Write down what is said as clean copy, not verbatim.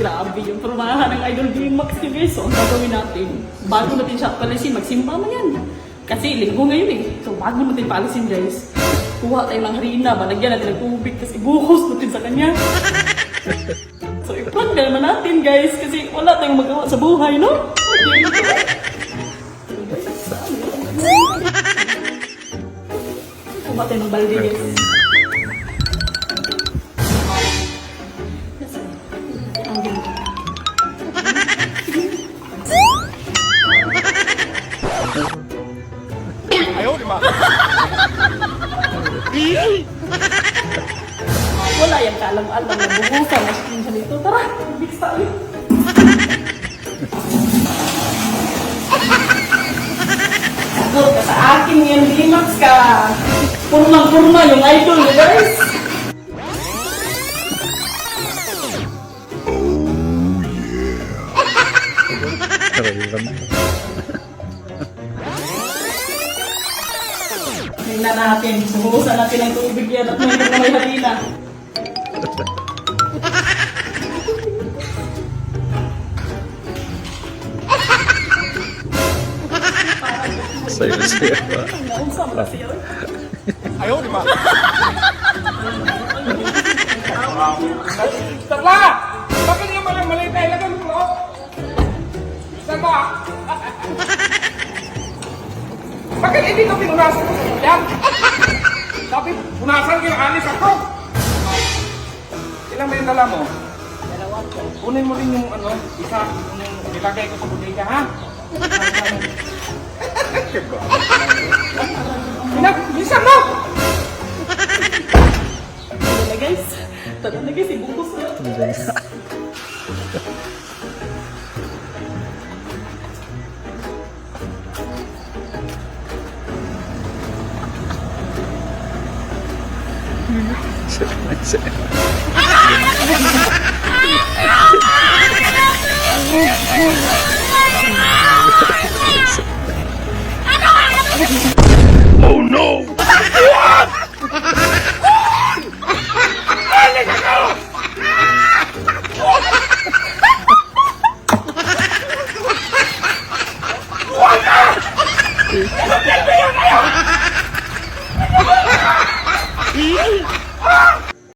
Grabe yung prumahan ng Idol D-Max nyo guys. So, ang gagawin natin, bago natin siya palisin, magsimba mo yan. Kasi linggo ngayon eh. So, bago natin palisin guys, kuha tayo ng harina, balagyan natin ng tubig, kasi buhos natin sa kanya. So, i-prank na naman natin guys, kasi wala tayong magawa sa buhay, no? Kuha tayo ng balde guys. Wala yung kalam-alam na buhusan na siya dito. Tara, big style. Sagot ka sa akin yung D-Max ka. Purma yung idol, guys. Tingnan natin, buhusan natin ang tubig yan at may harina. Saya pa. Ayaw, di ba? Tala! Bakit nga malang maliit na ilagan ko? Sama! Bakit hindi ito pinunasan ko sa yan? Sabi, punasan kayo, alis ako! Ilang ba yung dala mo? Dalawa po. Kunin mo rin yung isa, yung nilagay ko sa bodega, ha? Bisa mo! Tara na guys. Tara na guys, ibuhos na. Oh no! Ah!